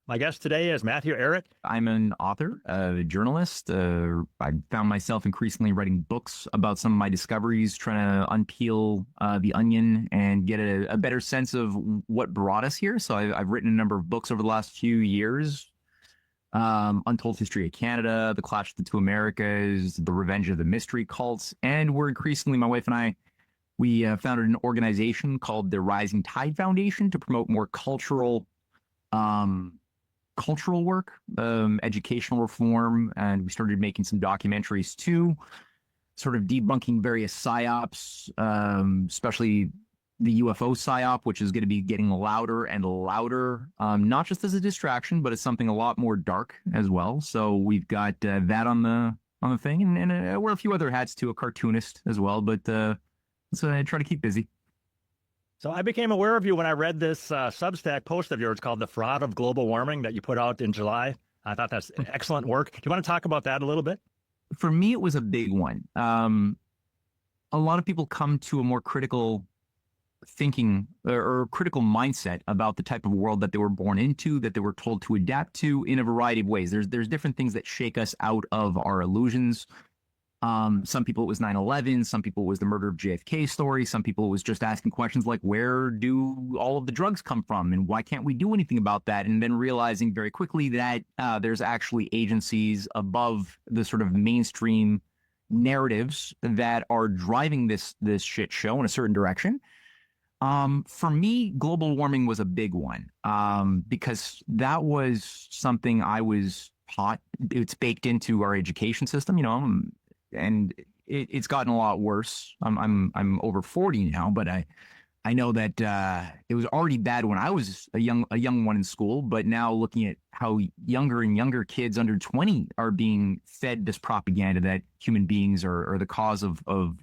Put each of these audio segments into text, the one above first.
My guest today is Matthew Ehret. I'm an author, a journalist. I found myself increasingly writing books about some of my discoveries, trying to unpeel the onion and get a better sense of what brought us here. So I've written a number of books over the last few years. Untold History of Canada, The Clash of the Two Americas, The Revenge of the Mystery Cults, and we're increasingly, my wife and I, we founded an organization called the Rising Tide Foundation to promote more um, cultural work, educational reform, and we started making some documentaries too, sort of debunking various psyops, especially the UFO psyop, which is going to be getting louder and louder, not just as a distraction, but as something a lot more dark as well. So we've got that on the thing, and I wear a few other hats too, a cartoonist as well, but so I try to keep busy. So I became aware of you when I read this Substack post of yours called The Fraud of Global Warming that you put out in July. I thought that's excellent work. Do you want to talk about that a little bit? For me, it was a big one. A lot of people come to a more critical thinking or critical mindset about the type of world that they were born into, that they were told to adapt to in a variety of ways. There's different things that shake us out of our illusions. Some people it was 9/11, some people it was the murder of JFK story, some people it was just asking questions like, where do all of the drugs come from and why can't we do anything about that? And then realizing very quickly that there's actually agencies above the sort of mainstream narratives that are driving this shit show in a certain direction. For me, global warming was a big one, because that was something I was taught. It's baked into our education system, and it's gotten a lot worse. I'm over 40 now, but I know that it was already bad when I was a young one in school. But now looking at how younger and younger kids under 20 are being fed this propaganda that human beings are the cause of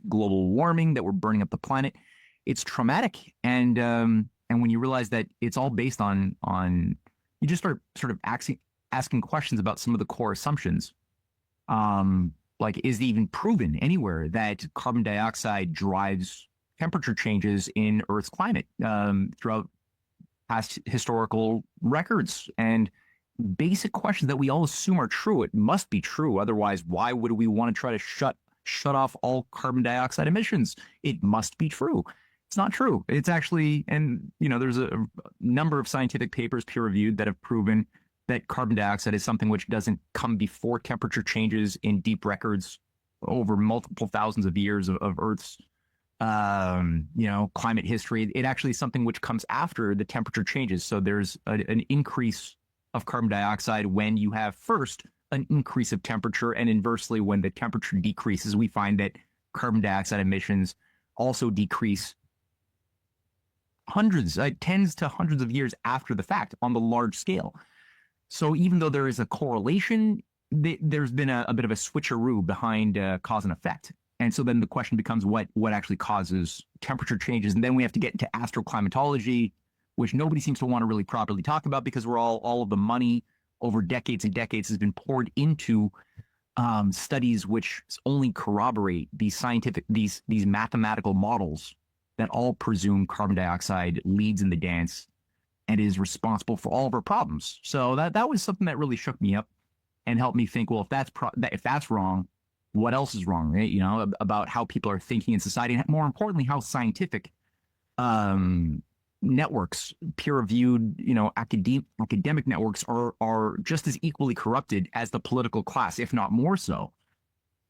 global warming, that we're burning up the planet, it's traumatic. And when you realize that it's all based on you just start sort of asking questions about some of the core assumptions. Like, is it even proven anywhere that carbon dioxide drives temperature changes in Earth's climate throughout past historical records? And basic questions that we all assume are true. It must be true. Otherwise, why would we want to try to shut off all carbon dioxide emissions? It must be true. It's not true. It's actually, and there's a number of scientific papers peer reviewed that have proven that carbon dioxide is something which doesn't come before temperature changes in deep records over multiple thousands of years of Earth's, climate history. It actually is something which comes after the temperature changes. So there's an increase of carbon dioxide when you have first an increase of temperature, and inversely, when the temperature decreases, we find that carbon dioxide emissions also decrease tens to hundreds of years after the fact on the large scale. So even though there is a correlation, there's been a bit of a switcheroo behind cause and effect. And so then the question becomes what actually causes temperature changes. And then we have to get into astroclimatology, which nobody seems to want to really properly talk about, because all of the money over decades and decades has been poured into studies which only corroborate these mathematical models that all presume carbon dioxide leads in the dance and is responsible for all of our problems. So that was something that really shook me up and helped me think, well, if that's wrong, what else is wrong, right? About how people are thinking in society, and more importantly, how scientific networks, peer-reviewed, academic networks are just as equally corrupted as the political class, if not more so.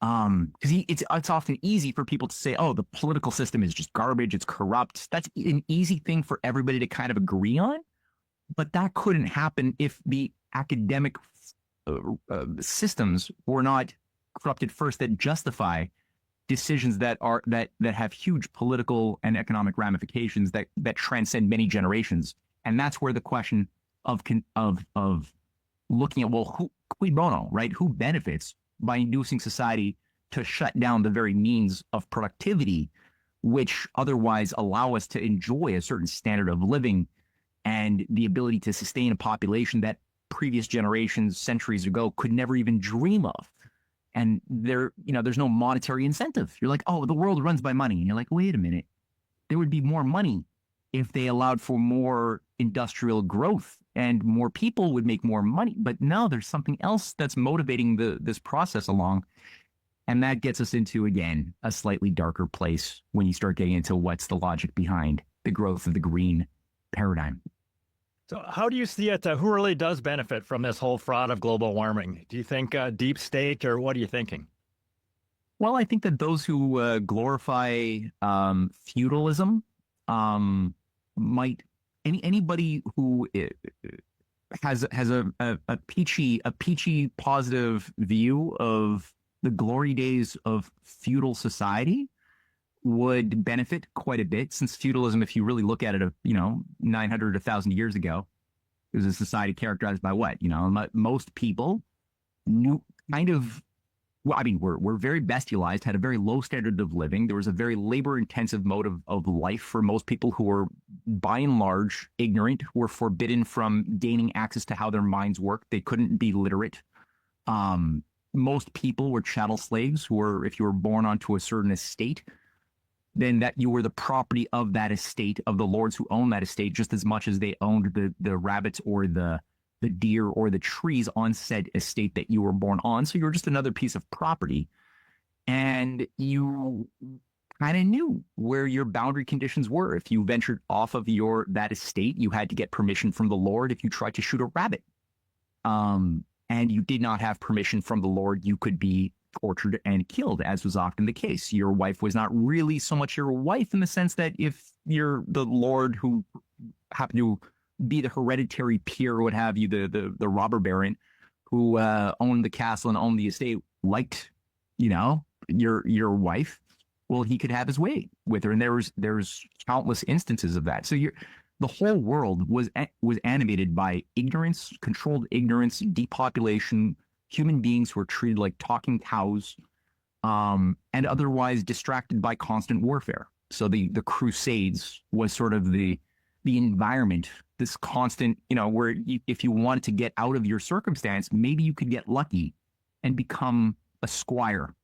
Because it's often easy for people to say, oh, the political system is just garbage, it's corrupt. That's an easy thing for everybody to kind of agree on, but that couldn't happen if the academic systems were not corrupted first, that justify decisions that have huge political and economic ramifications that transcend many generations. And that's where the question of looking at, well, who cui bono, right? Who benefits by inducing society to shut down the very means of productivity, which otherwise allow us to enjoy a certain standard of living and the ability to sustain a population that previous generations, centuries ago, could never even dream of. And there's no monetary incentive. You're like, oh, the world runs by money. And you're like, wait a minute. There would be more money if they allowed for more industrial growth and more people would make more money. But no, there's something else that's motivating this process along. And that gets us into, again, a slightly darker place when you start getting into what's the logic behind the growth of the green paradigm. So how do you see it? Who really does benefit from this whole fraud of global warming? Do you think deep state, or what are you thinking? Well, I think that those who glorify feudalism might anybody who has a peachy positive view of the glory days of feudal society would benefit quite a bit, since feudalism, if you really look at it, 900, 1,000 years ago, it was a society characterized by what? Most people knew kind of, well, I mean, we're very bestialized, had a very low standard of living. There was a very labor-intensive mode of life for most people who were, by and large, ignorant, were forbidden from gaining access to how their minds worked. They couldn't be literate. Most people were chattel slaves, who were, if you were born onto a certain estate, then that you were the property of that estate, of the lords who owned that estate, just as much as they owned the rabbits or the deer or the trees on said estate that you were born on. So you were just another piece of property. And you kind of knew where your boundary conditions were. If you ventured off of that estate, you had to get permission from the lord if you tried to shoot a rabbit. And you did not have permission from the lord, you could be tortured and killed, as was often the case. Your wife was not really so much your wife, in the sense that if you're the lord who happened to be the hereditary peer, or what have you, the robber baron who owned the castle and owned the estate, liked, your wife, well, he could have his way with her. And there's countless instances of that. So the whole world was animated by ignorance, controlled ignorance, depopulation, human beings who were treated like talking cows, and otherwise distracted by constant warfare. So the Crusades was sort of the environment, this constant, where if you wanted to get out of your circumstance, maybe you could get lucky and become a squire,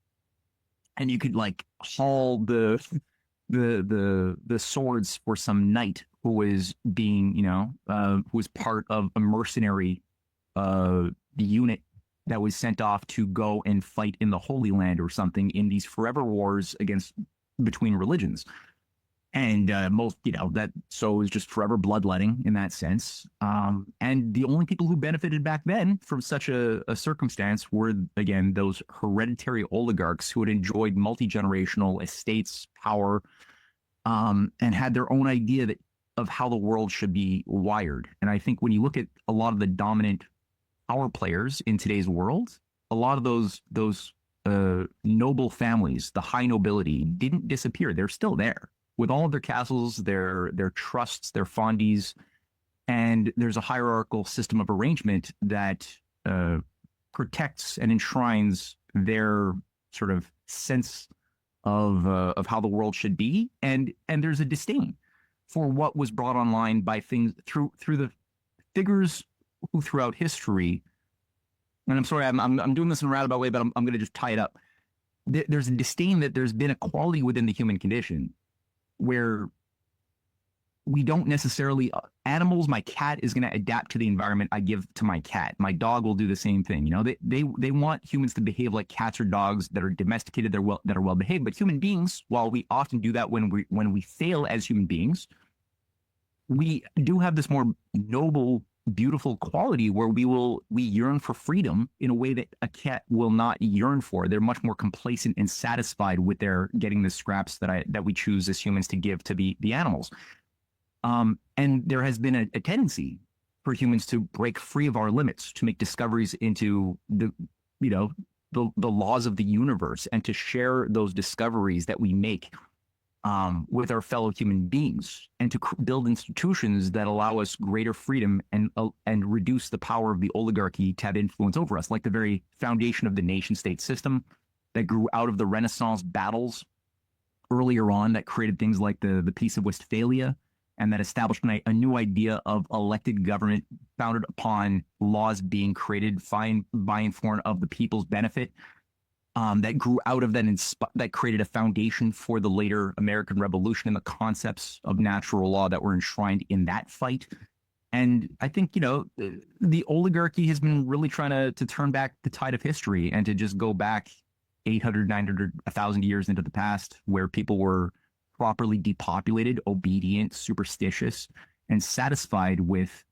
and you could like haul the swords for some knight who was being, who was part of a mercenary unit that was sent off to go and fight in the Holy Land or something in these forever wars between religions. And so it was just forever bloodletting in that sense. And the only people who benefited back then from such a circumstance were, again, those hereditary oligarchs who had enjoyed multi-generational estates, power, and had their own idea of how the world should be wired. And I think when you look at a lot of the dominant power players in today's world, a lot of those noble families, the high nobility, didn't disappear. They're still there with all of their castles, their trusts, their fondies, and there's a hierarchical system of arrangement that protects and enshrines their sort of sense of how the world should be, and there's a disdain for what was brought online by things through the figures who throughout history. And I'm sorry, I'm doing this in a roundabout way, but I'm going to just tie it up. There's a disdain that there's been a quality within the human condition where we don't necessarily animals. My cat is going to adapt to the environment I give to my cat. My dog will do the same thing. They want humans to behave like cats or dogs that are domesticated, that are well behaved. But human beings, while we often do that when we fail as human beings, we do have this more noble, beautiful quality where we yearn for freedom in a way that a cat will not yearn for. They're much more complacent and satisfied with their getting the scraps that we choose as humans to give to the animals. And there has been a tendency for humans to break free of our limits, to make discoveries into the laws of the universe, and to share those discoveries that we make with our fellow human beings, and to build institutions that allow us greater freedom and reduce the power of the oligarchy to have influence over us, like the very foundation of the nation-state system that grew out of the Renaissance battles earlier on, that created things like the Peace of Westphalia, and that established a new idea of elected government founded upon laws being created by and for of the people's benefit. That grew out of that created a foundation for the later American Revolution and the concepts of natural law that were enshrined in that fight. And I think, the oligarchy has been really trying to turn back the tide of history and to just go back 800, 900, 1,000 years into the past where people were properly depopulated, obedient, superstitious, and satisfied with,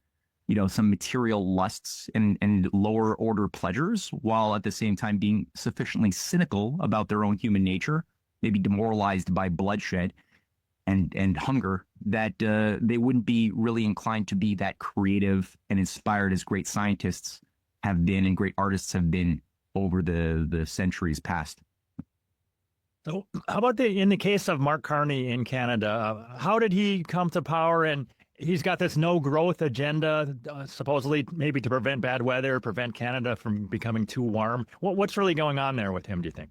some material lusts and lower order pleasures, while at the same time being sufficiently cynical about their own human nature, maybe demoralized by bloodshed and hunger, that they wouldn't be really inclined to be that creative and inspired as great scientists have been and great artists have been over the centuries past. So, how about in the case of Mark Carney in Canada? How did he come to power? And he's got this no growth agenda, supposedly maybe to prevent bad weather, prevent Canada from becoming too warm. What's really going on there with him, do you think?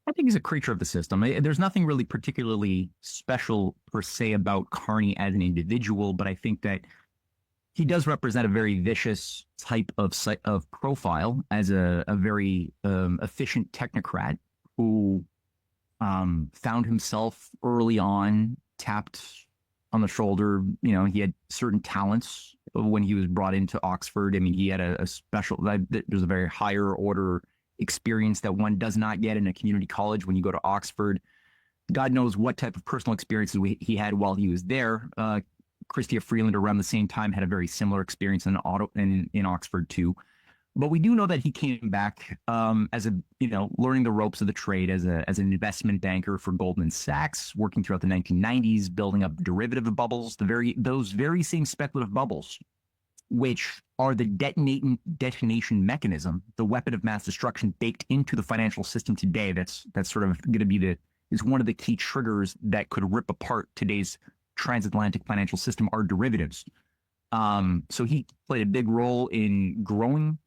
I think he's a creature of the system. There's nothing really particularly special per se about Carney as an individual, but I think that he does represent a very vicious type of profile as a very efficient technocrat who found himself early on tapped on the shoulder. He had certain talents when he was brought into Oxford. I mean, he had a special, there's a very higher order experience that one does not get in a community college when you go to Oxford. God knows what type of personal experiences he had while he was there. Chrystia Freeland around the same time had a very similar experience in Oxford too. But we do know that he came back as learning the ropes of the trade as an investment banker for Goldman Sachs, working throughout the 1990s, building up derivative bubbles, those very same speculative bubbles, which are the detonation mechanism, the weapon of mass destruction baked into the financial system today. That's sort of going to be is one of the key triggers that could rip apart today's transatlantic financial system are derivatives. So he played a big role in growing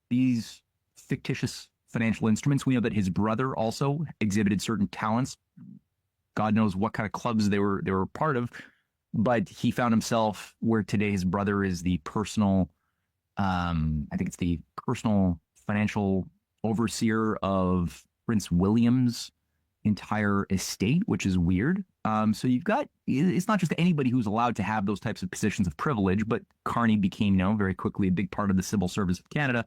these fictitious financial instruments. We know that his brother also exhibited certain talents. God knows what kind of clubs they were part of, but he found himself where today his brother is the personal, I think it's the personal financial overseer of Prince William's entire estate, which is weird. So it's not just anybody who's allowed to have those types of positions of privilege, but Carney became very quickly a big part of the civil service of Canada.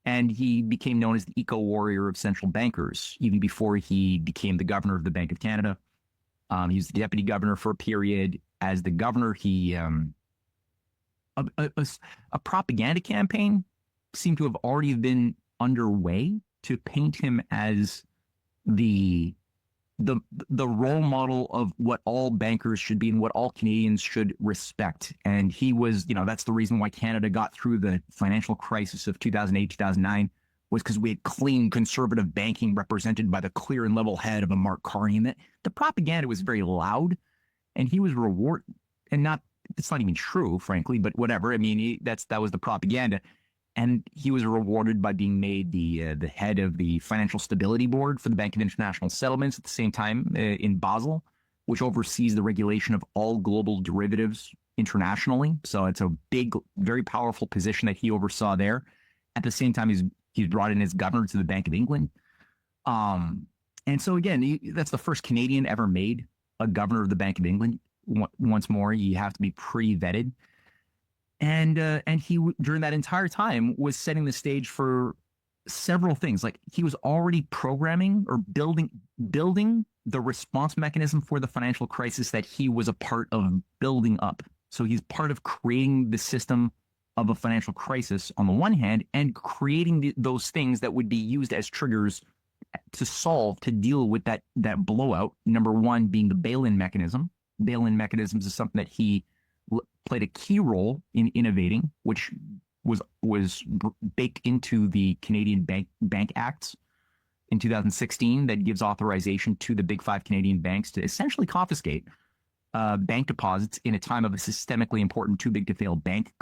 And he became known as the eco-warrior of central bankers, even before he became the governor of the Bank of Canada. He was the deputy governor for a period. As the governor, he a propaganda campaign seemed to have already been underway to paint him as the role model of what all bankers should be and what all Canadians should respect. And he was, that's the reason why Canada got through the financial crisis of 2008, 2009, was because we had clean conservative banking represented by the clear and level head of a Mark Carney. And that the propaganda was very loud, and he was rewarded. And it's not even true, frankly, but whatever. I mean, that was the propaganda. And he was rewarded by being made the head of the Financial Stability Board for the Bank of International Settlements at the same time in Basel, which oversees the regulation of all global derivatives internationally. So it's a big, very powerful position that he oversaw there. At the same time, he's brought in as governor to the Bank of England. And so again, that's the first Canadian ever made a governor of the Bank of England. Once more, you have to be pre-vetted. And he, during that entire time, was setting the stage for several things. Like, he was already programming or building the response mechanism for the financial crisis that he was a part of building up. So he's part of creating the system of a financial crisis on the one hand, and creating those things that would be used as triggers to deal with that blowout. Number one being the bail-in mechanism. Bail-in mechanisms is something that he played a key role in innovating, which was baked into the Canadian Bank Acts in 2016 that gives authorization to the big five Canadian banks to essentially confiscate bank deposits in a time of a systemically important too big to fail bank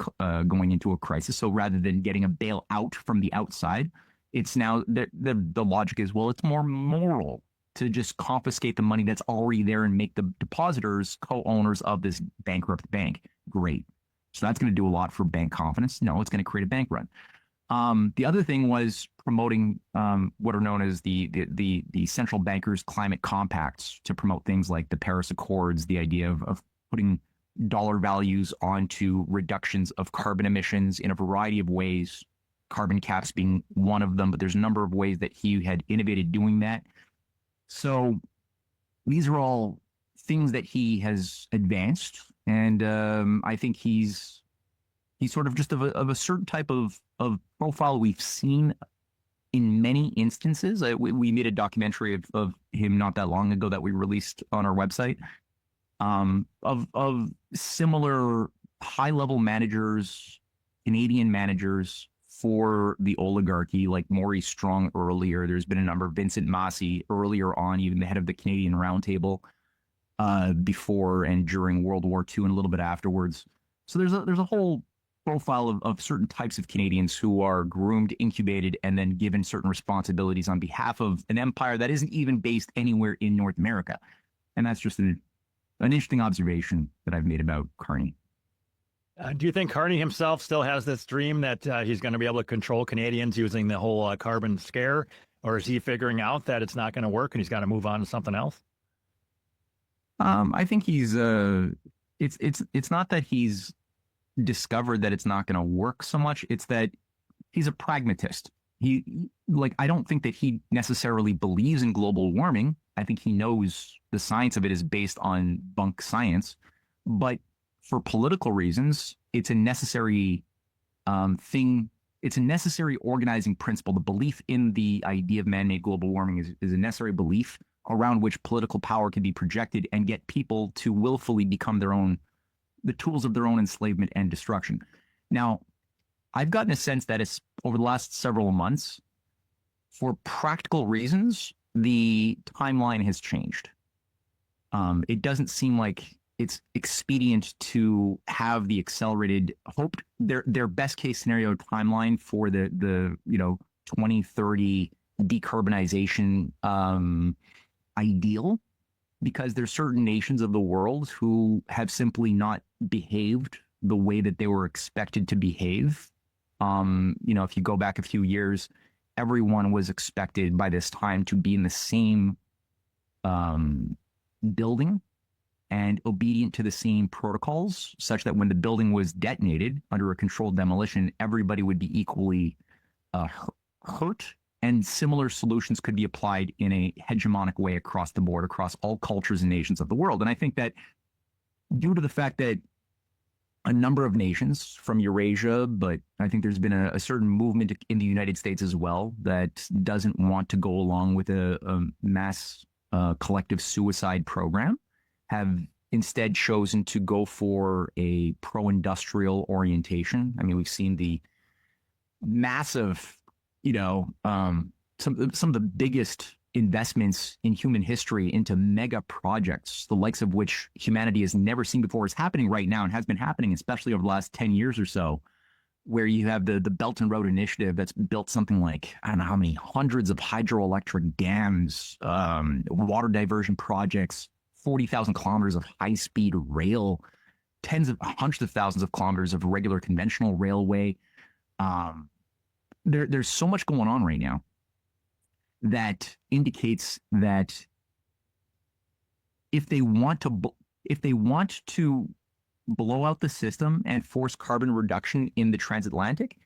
going into a crisis. So rather than getting a bailout from the outside, it's now the logic is, well, it's more moral to just confiscate the money that's already there and make the depositors co-owners of this bankrupt bank. Great. So that's going to do a lot for bank confidence. No, it's going to create a bank run. The other thing was promoting what are known as the central bankers' climate compacts to promote things like the Paris Accords, the idea of putting dollar values onto reductions of carbon emissions in a variety of ways, carbon caps being one of them, but there's a number of ways that he had innovated doing that. So these are all things that he has advanced, and I think he's sort of just of a certain type of profile we've seen in many instances. We made a documentary of him not that long ago that we released on our website, of similar high-level managers, Canadian managers for the oligarchy, like Maurice Strong earlier. There's been a number, Vincent Massey earlier on, even the head of the Canadian Roundtable before and during World War II and a little bit afterwards. So there's a whole profile of certain types of Canadians who are groomed, incubated, and then given certain responsibilities on behalf of an empire that isn't even based anywhere in North America. And that's just an interesting observation that I've made about Carney. Do you think Carney himself still has this dream that he's going to be able to control Canadians using the whole carbon scare, or is he figuring out that it's not going to work and he's got to move on to something else? I think he's it's not that he's discovered that it's not going to work so much. It's that he's a pragmatist. I don't think that he necessarily believes in global warming. I think he knows the science of it is based on bunk science, but for political reasons, it's a necessary thing. It's a necessary organizing principle. The belief in the idea of man-made global warming is a necessary belief around which political power can be projected and get people to willfully become the tools of their own enslavement and destruction. Now, I've gotten a sense that it's over the last several months, for practical reasons, the timeline has changed. It doesn't seem like it's expedient to have the accelerated hoped their best case scenario timeline for the 2030 decarbonization ideal, because there's certain nations of the world who have simply not behaved the way that they were expected to behave. If you go back a few years, everyone was expected by this time to be in the same building and obedient to the same protocols, such that when the building was detonated under a controlled demolition, everybody would be equally hurt. And similar solutions could be applied in a hegemonic way across the board, across all cultures and nations of the world. And I think that due to the fact that a number of nations from Eurasia, but I think there's been a certain movement in the United States as well that doesn't want to go along with a mass collective suicide program, have instead chosen to go for a pro-industrial orientation. I mean, we've seen the massive, some of the biggest investments in human history into mega projects, the likes of which humanity has never seen before, is happening right now and has been happening, especially over the last 10 years or so, where you have the Belt and Road Initiative that's built something like, I don't know how many hundreds of hydroelectric dams, water diversion projects, 40,000 kilometers of high-speed rail, hundreds of thousands of kilometers of regular conventional railway. There's so much going on right now that indicates that if they want to blow out the system and force carbon reduction in the transatlantic,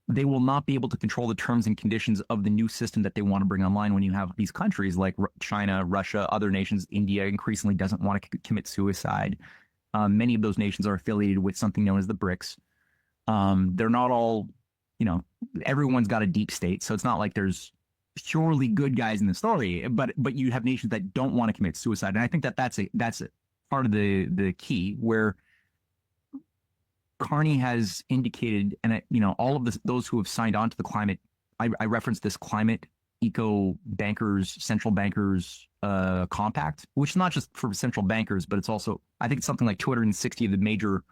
they will not be able to control the terms and conditions of the new system that they want to bring online when you have these countries like China, Russia, other nations. India increasingly doesn't want to commit suicide. Many of those nations are affiliated with something known as the BRICS. They're not all, everyone's got a deep state. So it's not like there's purely good guys in the story, but you have nations that don't want to commit suicide. And I think that's part of the key, where Carney has indicated, and all of those who have signed on to the climate, I referenced this climate eco bankers, central bankers compact, which is not just for central bankers, but it's also, I think it's something like 260 of the major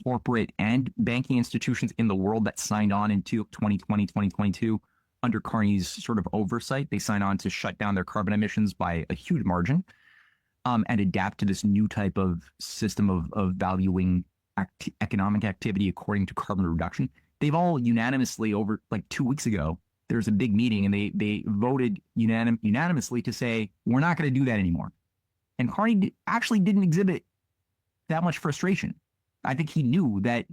corporate and banking institutions in the world that signed on in 2020, 2022 under Carney's sort of oversight. They signed on to shut down their carbon emissions by a huge margin. And adapt to this new type of system of valuing economic activity according to carbon reduction. They've all unanimously, over like 2 weeks ago, there's a big meeting, and they voted unanimously to say, we're not going to do that anymore. And Carney actually didn't exhibit that much frustration. I think he knew that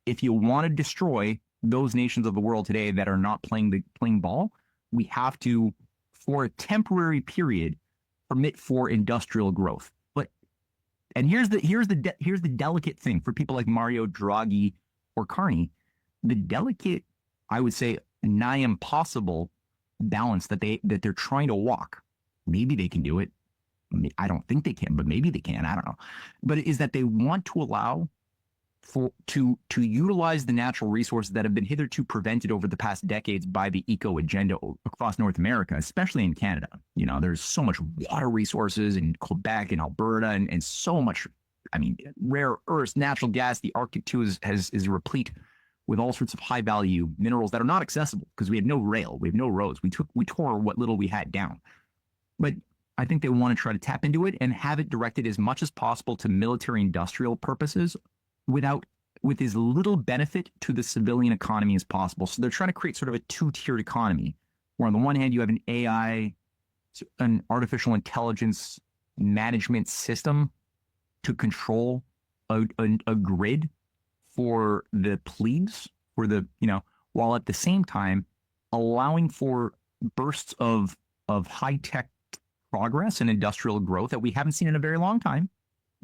if you want to destroy those nations of the world today that are not playing ball, we have to, for a temporary period, permit for industrial growth. And here's the delicate thing for people like Mario Draghi or Carney, the delicate, I would say, nigh impossible balance that they're trying to walk. Maybe they can do it. I don't think they can, but maybe they can. I don't know. But it is that they want to allow to utilize the natural resources that have been hitherto prevented over the past decades by the eco agenda across North America, especially in Canada. There's so much water resources in Quebec and Alberta, and so much, rare earths, natural gas. The Arctic too is replete with all sorts of high value minerals that are not accessible because we had no rail, we have no roads. We tore what little we had down. But I think they want to try to tap into it and have it directed as much as possible to military industrial purposes with as little benefit to the civilian economy as possible. So they're trying to create sort of a two-tiered economy, where on the one hand you have an AI, an artificial intelligence management system to control a grid for the plebes, while at the same time allowing for bursts of high-tech progress and industrial growth that we haven't seen in a very long time.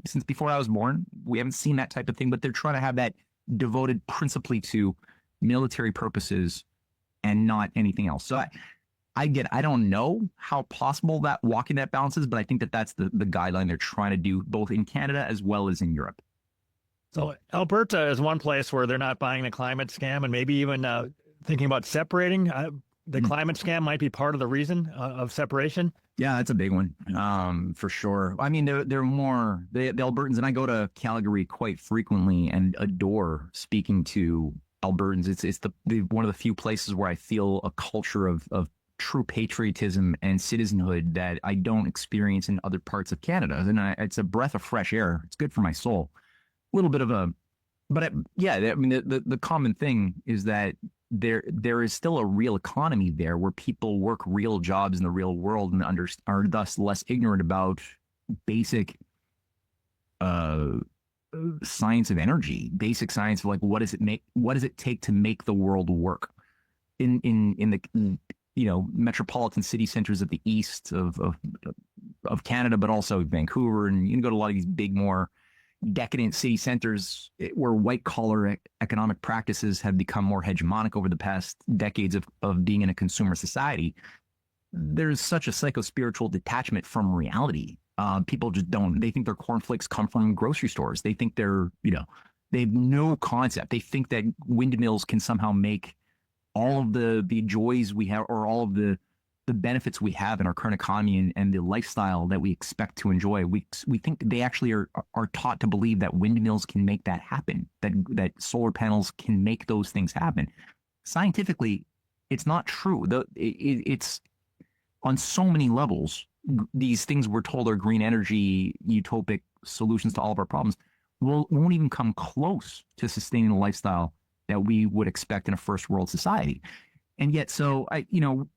Since before I was born, we haven't seen that type of thing, but they're trying to have that devoted principally to military purposes and not anything else. So I don't know how possible that walking that balance is, but I think that that's the guideline they're trying to do both in Canada as well as in Europe. So Alberta is one place where they're not buying the climate scam, and maybe even thinking about separating. The climate scam might be part of the reason of separation. Yeah, that's a big one, for sure. They're more the Albertans, and I go to Calgary quite frequently and adore speaking to Albertans. It's one of the few places where I feel a culture of true patriotism and citizenhood that I don't experience in other parts of Canada. And it's a breath of fresh air. It's good for my soul. A little bit of the common thing is that there is still a real economy there where people work real jobs in the real world and are thus less ignorant about basic science of energy, basic science of like what does it take to make the world work in the metropolitan city centers of the east of Canada, but also Vancouver, and you can go to a lot of these big, more decadent city centers where white collar economic practices have become more hegemonic over the past decades of being in a consumer society. There's such a psychospiritual detachment from reality. People just they think their cornflakes come from grocery stores. They think they have no concept. They think that windmills can somehow make all of the joys we have, or all of the benefits we have in our current economy and the lifestyle that we expect to enjoy. We think they actually are taught to believe that windmills can make that happen, that solar panels can make those things happen. Scientifically, it's not true. It's on so many levels. These things we're told are green energy, utopic solutions to all of our problems won't even come close to sustaining the lifestyle that we would expect in a first world society. And yet,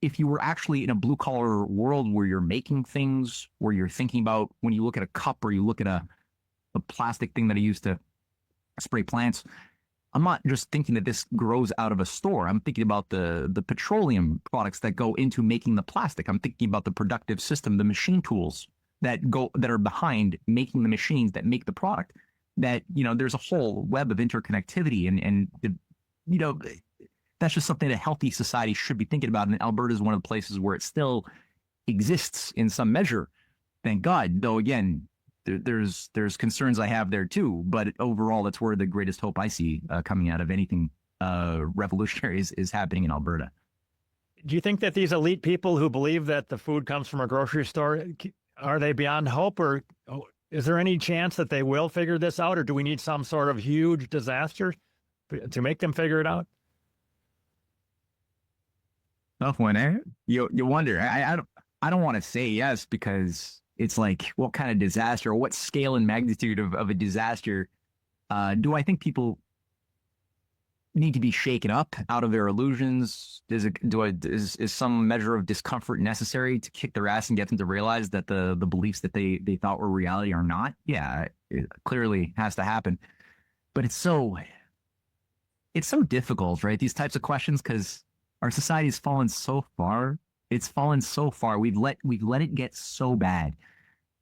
if you were actually in a blue collar world where you're making things, where you're thinking about when you look at a cup or you look at a plastic thing that I used to spray plants, I'm not just thinking that this grows out of a store. I'm thinking about the petroleum products that go into making the plastic. I'm thinking about the productive system, the machine tools that are behind making the machines that make the product. That there's a whole web of interconnectivity, and that's just something that a healthy society should be thinking about. And Alberta is one of the places where it still exists in some measure. Thank God. Though, again, there's concerns I have there too. But overall, that's where the greatest hope I see coming out of anything revolutionary is happening in Alberta. Do you think that these elite people who believe that the food comes from a grocery store, are they beyond hope, or is there any chance that they will figure this out, or do we need some sort of huge disaster to make them figure it out? Tough one, eh? You wonder. I don't want to say yes, because it's like, what kind of disaster, or what scale and magnitude of a disaster do I think people? need to be shaken up out of their illusions? Is some measure of discomfort necessary to kick their ass and get them to realize that the beliefs that they thought were reality are not? Yeah, it clearly has to happen. But it's so difficult, right? These types of questions, because our society has fallen so far. It's fallen so far. We've let it get so bad.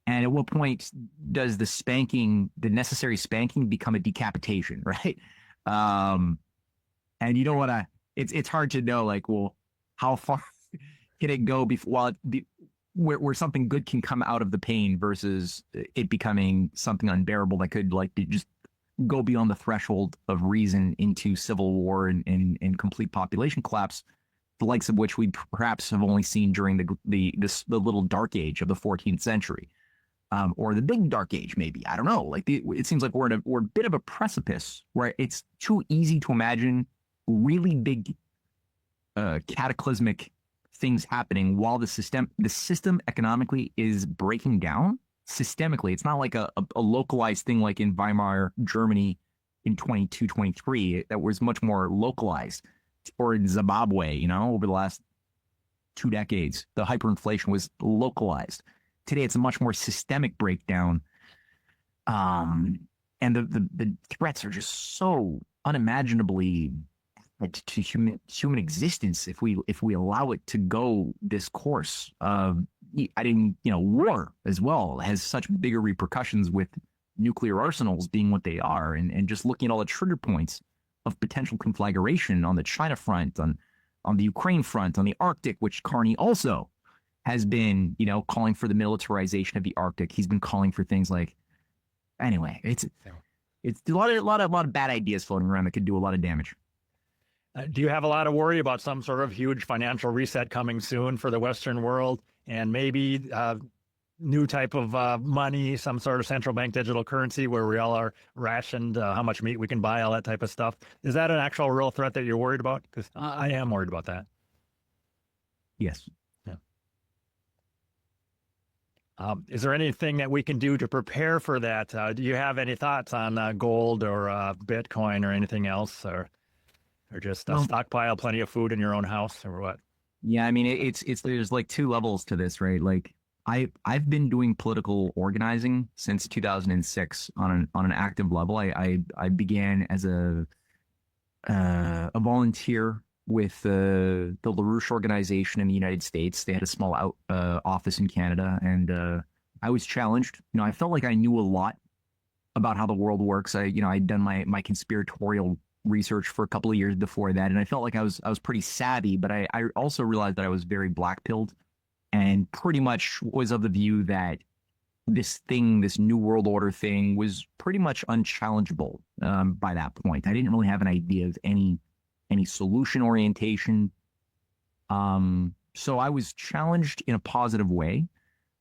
And at what point does the necessary spanking become a decapitation, right? And you don't want to. It's hard to know, like, well, how far can it go before where something good can come out of the pain versus it becoming something unbearable that could just go beyond the threshold of reason into civil war and complete population collapse, the likes of which we perhaps have only seen during the little dark age of the 14th century, or the big dark age, maybe. I don't know. It seems like we're a bit of a precipice where it's too easy to imagine really big, cataclysmic things happening while the system economically is breaking down systemically. It's not like a localized thing like in Weimar Germany in 23 that was much more localized, or in Zimbabwe, over the last 2 decades, the hyperinflation was localized. Today, it's a much more systemic breakdown. And the threats are just so unimaginably to human existence if we allow it to go this course. War as well has such bigger repercussions with nuclear arsenals being what they are, and just looking at all the trigger points of potential conflagration on the China front, on the Ukraine front, on the Arctic, which Carney also has been, calling for the militarization of the Arctic. He's been calling for things like, anyway, it's a lot of bad ideas floating around that could do a lot of damage. Do you have a lot of worry about some sort of huge financial reset coming soon for the Western world, and maybe new type of money, some sort of central bank digital currency where we all are rationed how much meat we can buy, all that type of stuff? Is that an actual real threat that you're worried about? Because I am worried about that. Yes. Yeah. Is there anything that we can do to prepare for that? Do you have any thoughts on gold or Bitcoin or anything else, or just stockpile plenty of food in your own house, or what? Yeah, I mean, there's like 2 levels to this, right? Like I've been doing political organizing since 2006 on an active level. I began as a volunteer with the LaRouche organization in the United States. They had a small office in Canada, and I was challenged. I felt like I knew a lot about how the world works. I'd done my conspiratorial research for a couple of years before that, and I felt like I was pretty savvy, but I also realized that I was very black-pilled, and pretty much was of the view that this New World Order thing, was pretty much unchallengeable by that point. I didn't really have an idea of any solution orientation. So I was challenged in a positive way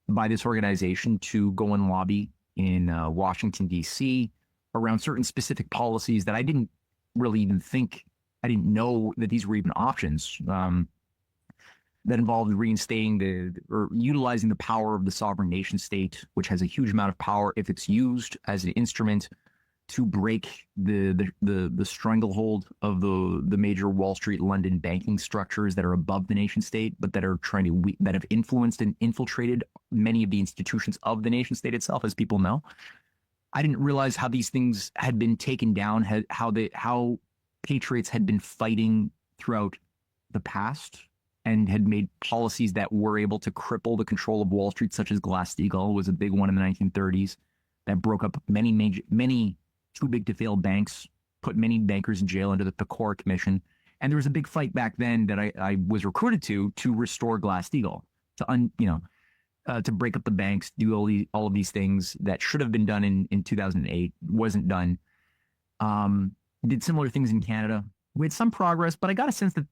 by this organization to go and lobby in Washington, D.C. around certain specific policies that I didn't really even think, I didn't know that these were even options, that involved reinstating or utilizing the power of the sovereign nation state, which has a huge amount of power if it's used as an instrument to break the stranglehold of the major Wall Street, London banking structures that are above the nation state, but that are that have influenced and infiltrated many of the institutions of the nation state itself, as people know. I didn't realize how these things had been taken down, how patriots had been fighting throughout the past and had made policies that were able to cripple the control of Wall Street, such as Glass-Steagall was a big one in the 1930s that broke up many too big to fail banks, put many bankers in jail under the Pecora Commission. And there was a big fight back then that I was recruited to restore Glass-Steagall, to break up the banks, do all of these things that should have been done in 2008, wasn't done. Did similar things in Canada. We had some progress, but I got a sense that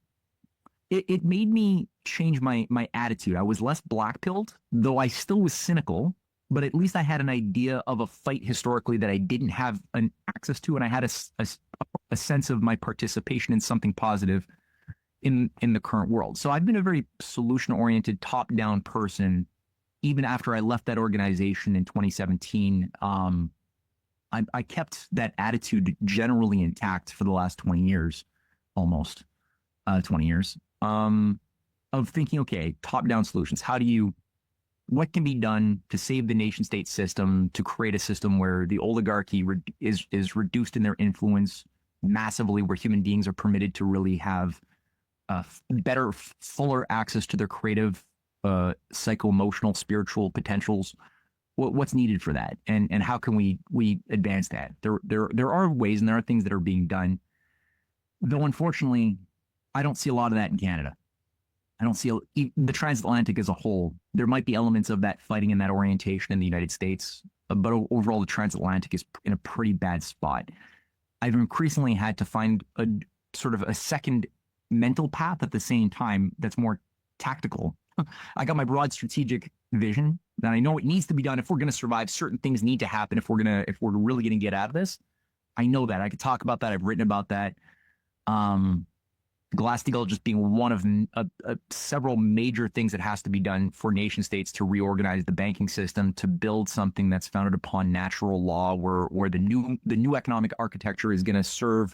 it made me change my attitude. I was less black-pilled, though I still was cynical, but at least I had an idea of a fight historically that I didn't have an access to, and I had a sense of my participation in something positive in the current world. So I've been a very solution-oriented, top-down person. Even after I left that organization in 2017, I kept that attitude generally intact for the last 20 years. almost 20 years, of thinking, okay, top-down solutions. What can be done to save the nation state system, to create a system where the oligarchy is reduced in their influence massively, where human beings are permitted to really have better, fuller access to their creative, psycho-emotional, spiritual potentials. What's needed for that, and how can we advance that? There are ways, and there are things that are being done, though unfortunately, I don't see a lot of that in Canada. I don't see the transatlantic as a whole. There might be elements of that fighting and that orientation in the United States, but overall, the transatlantic is in a pretty bad spot. I've increasingly had to find a sort of a second mental path at the same time that's more tactical. I got my broad strategic vision that I know it needs to be done. If we're going to survive, certain things need to happen. If we're really going to get out of this, I know that. I could talk about that. I've written about that. Glass-Steagall just being one of several major things that has to be done for nation states to reorganize the banking system, to build something that's founded upon natural law, where the new economic architecture is going to serve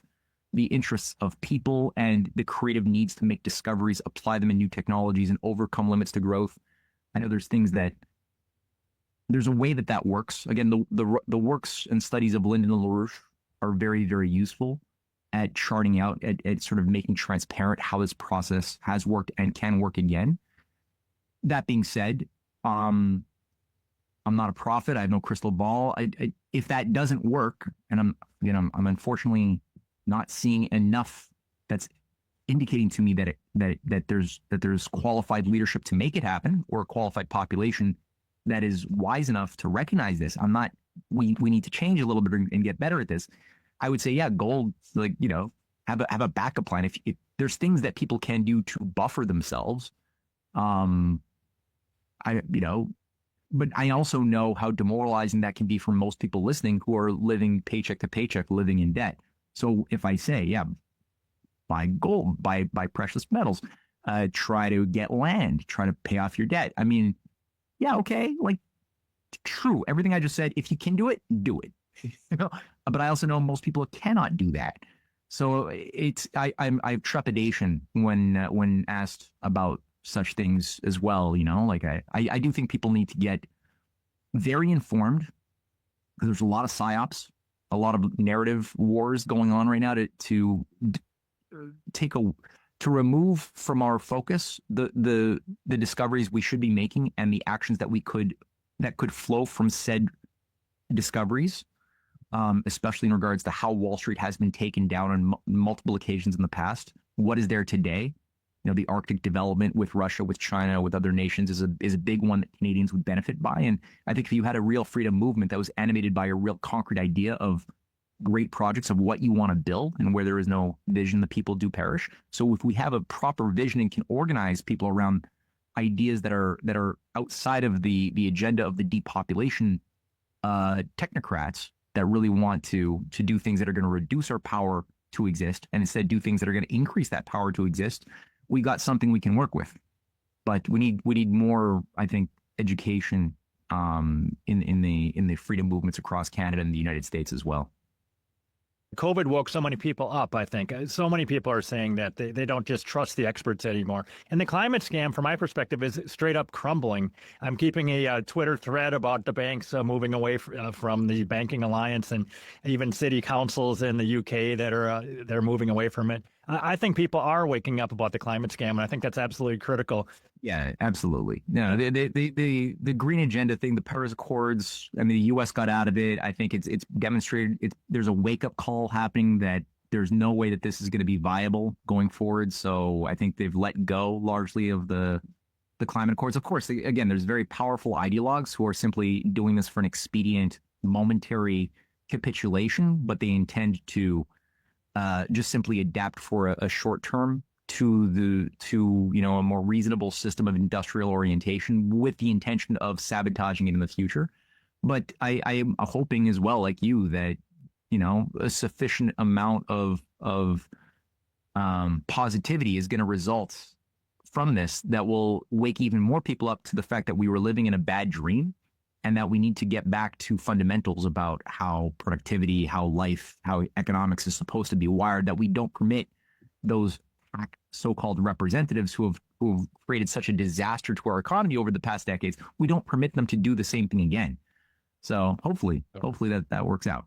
the interests of people and the creative needs to make discoveries, apply them in new technologies, and overcome limits to growth. I know there's a way that works. Again, the works and studies of Lyndon LaRouche are very, very useful at charting out, at sort of making transparent how this process has worked and can work again. That being said, I'm not a prophet. I have no crystal ball. If that doesn't work, and I'm unfortunately not seeing enough that's indicating to me that there's qualified leadership to make it happen, or a qualified population that is wise enough to recognize this. We need to change a little bit and get better at this. I would say, yeah, gold, have a backup plan. If there's things that people can do to buffer themselves, but I also know how demoralizing that can be for most people listening who are living paycheck to paycheck, living in debt. So if I say, yeah, buy gold, buy precious metals, try to get land, try to pay off your debt. I mean, yeah, okay, true, everything I just said. If you can do it, do it. But I also know most people cannot do that. So I have trepidation when asked about such things as well. I do think people need to get very informed, because there's a lot of psyops, a lot of narrative wars going on right now to remove from our focus the discoveries we should be making and the actions that could flow from said discoveries. Especially in regards to how Wall Street has been taken down on multiple occasions in the past. What is there today? The Arctic development with Russia, with China, with other nations is a big one that Canadians would benefit by. And I think if you had a real freedom movement that was animated by a real concrete idea of great projects of what you want to build, and where there is no vision, the people do perish. So if we have a proper vision and can organize people around ideas that are outside of the agenda of the depopulation technocrats, that really want to do things that are going to reduce our power to exist, and instead do things that are going to increase that power to exist, we got something we can work with. But we need more, I think, education in the freedom movements across Canada and the United States as well. COVID woke so many people up, I think. So many people are saying that they don't just trust the experts anymore. And the climate scam, from my perspective, is straight up crumbling. I'm keeping a Twitter thread about the banks moving away from the banking alliance, and even city councils in the UK that are they're moving away from it. I think people are waking up about the climate scam, and I think that's absolutely critical. Yeah, absolutely. No, the green agenda thing, the Paris Accords, I mean, the U.S. got out of it. I think it's demonstrated. There's a wake up call happening that there's no way that this is going to be viable going forward. So I think they've let go largely of the climate accords. Of course, again, there's very powerful ideologues who are simply doing this for an expedient, momentary capitulation, but they intend to just simply adapt for a short term to a more reasonable system of industrial orientation, with the intention of sabotaging it in the future. But I am hoping as well, like you, that a sufficient amount of positivity is going to result from this that will wake even more people up to the fact that we were living in a bad dream, and that we need to get back to fundamentals about how productivity, how life, how economics is supposed to be wired, that we don't permit those so-called representatives who have created such a disaster to our economy over the past decades, we don't permit them to do the same thing again. So hopefully that works out.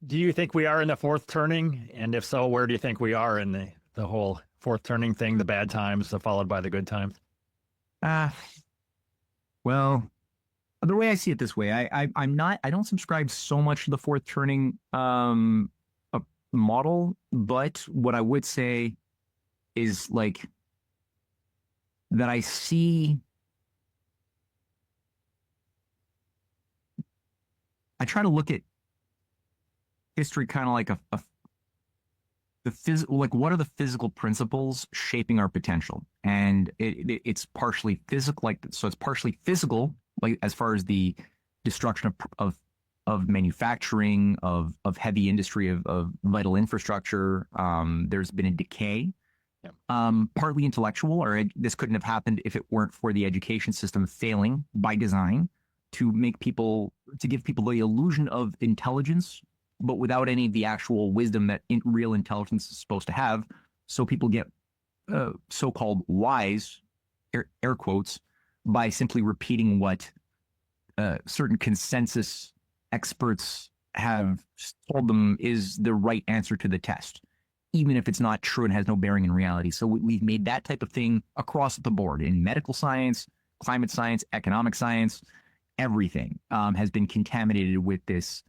Do you think we are in the fourth turning? And if so, where do you think we are in the whole fourth turning thing, the bad times followed by the good times? Well, the way I see it this way, I don't subscribe so much to the fourth turning model, but what I would say is like that I try to look at history kind of like like what are the physical principles shaping our potential, and it's partially physical, like so it's partially physical, like as far as the destruction of manufacturing, of heavy industry, of vital infrastructure. There's been a decay. Yeah. Partly intellectual, or this couldn't have happened if it weren't for the education system failing by design to give people the illusion of intelligence, but without any of the actual wisdom that real intelligence is supposed to have. So people get so-called wise, air quotes, by simply repeating what certain consensus experts have told them is the right answer to the test, even if it's not true and has no bearing in reality. So we've made that type of thing across the board in medical science, climate science, economic science. Everything has been contaminated with this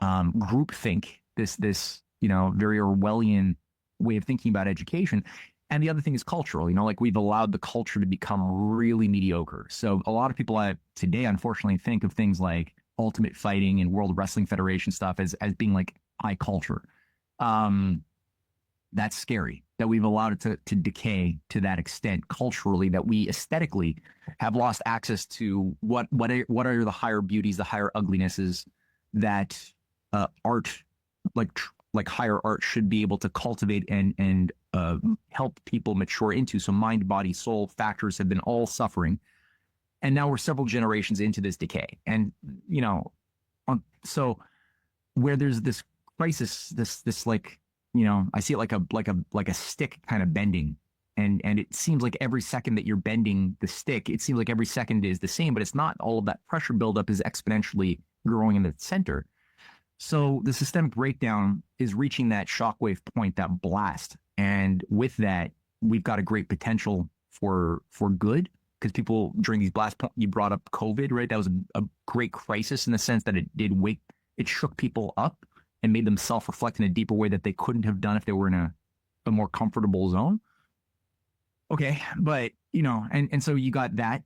groupthink, this very Orwellian way of thinking about education. And the other thing is cultural. Like we've allowed the culture to become really mediocre. So a lot of people today, unfortunately, think of things like Ultimate Fighting and World Wrestling Federation stuff as being like high culture. That's scary that we've allowed it to decay to that extent culturally, that we aesthetically have lost access to what are the higher beauties, the higher uglinesses that art, like higher art, should be able to cultivate and help people mature into. So mind, body, soul factors have been all suffering, and now we're several generations into this decay. And so where there's this crisis, this like, I see it like a stick kind of bending, and it seems like every second that you're bending the stick, it seems like every second is the same, but it's not. All of that pressure buildup is exponentially growing in the center. So the systemic breakdown is reaching that shockwave point, that blast, and with that, we've got a great potential for good, because people during these blast points, you brought up COVID, right? That was a great crisis in the sense that it shook people up and made them self-reflect in a deeper way that they couldn't have done if they were in a more comfortable zone. Okay, but and so you got that,